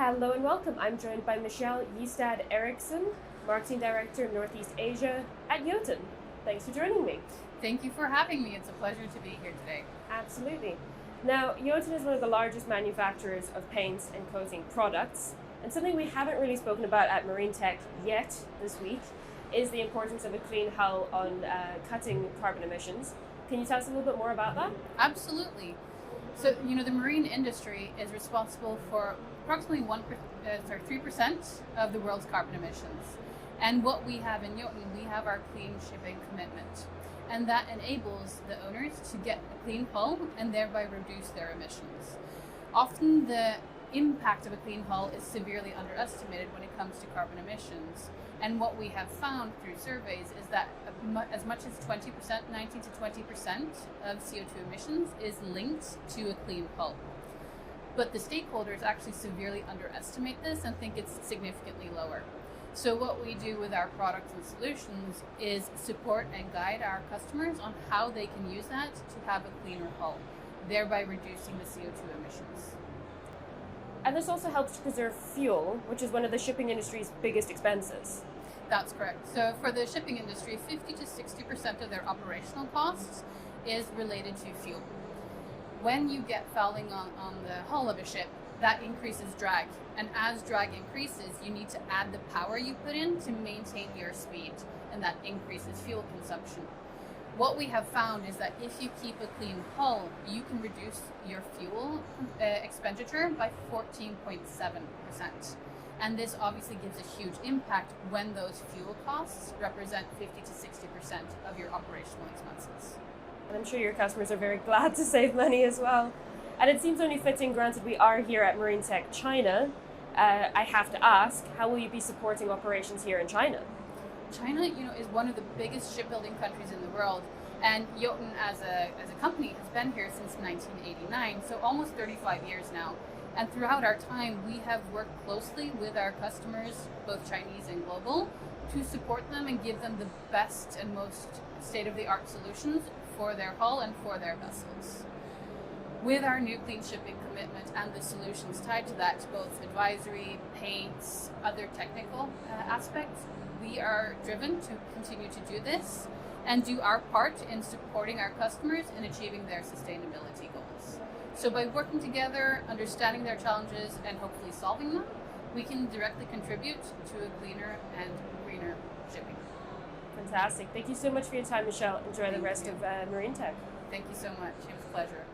Hello and welcome. I'm joined by Michelle Ystad Eriksen, Marketing Director, Northeast Asia at Jotun. Thanks for joining me. Thank you for having me. It's a pleasure to be here today. Absolutely. Now, Jotun is one of the largest manufacturers of paints and coating products, and something we haven't really spoken about at Marintec yet this week is the importance of a clean hull on cutting carbon emissions. Can you tell us a little bit more about that? Absolutely. So, the marine industry is responsible for approximately 3% of the world's carbon emissions. And what we have in Jotun, we have our clean shipping commitment. And that enables the owners to get a clean hull and thereby reduce their emissions. Often the impact of a clean hull is severely underestimated when it comes to carbon emissions. And what we have found through surveys is that as much as 20%, 19 to 20% of CO2 emissions is linked to a clean hull. But the stakeholders actually severely underestimate this and think it's significantly lower. So what we do with our products and solutions is support and guide our customers on how they can use that to have a cleaner hull, thereby reducing the CO2 emissions. And this also helps to preserve fuel, which is one of the shipping industry's biggest expenses. That's correct. So for the shipping industry, 50 to 60% of their operational costs is related to fuel. When you get fouling on the hull of a ship, that increases drag. And as drag increases, you need to add the power you put in to maintain your speed, and that increases fuel consumption. What we have found is that if you keep a clean hull, you can reduce your fuel expenditure by 14.7%. And this obviously gives a huge impact when those fuel costs represent 50 to 60% of your operational expenses. And I'm sure your customers are very glad to save money as well. And it seems only fitting, granted we are here at Marintec China, I have to ask, how will you be supporting operations here in China? China, is one of the biggest shipbuilding countries in the world, and Jotun as a company has been here since 1989, so almost 35 years now. And throughout our time, we have worked closely with our customers, both Chinese and global, to support them and give them the best and most state-of-the-art solutions for their hull and for their vessels. With our new clean shipping commitment and the solutions tied to that, both advisory, paints, other technical aspects, we are driven to continue to do this and do our part in supporting our customers in achieving their sustainability goals. So by working together, understanding their challenges, and hopefully solving them, we can directly contribute to a cleaner and greener shipping. Fantastic. Thank you so much for your time, Michelle. Enjoy the rest of Marintec. Thank you so much. It was a pleasure.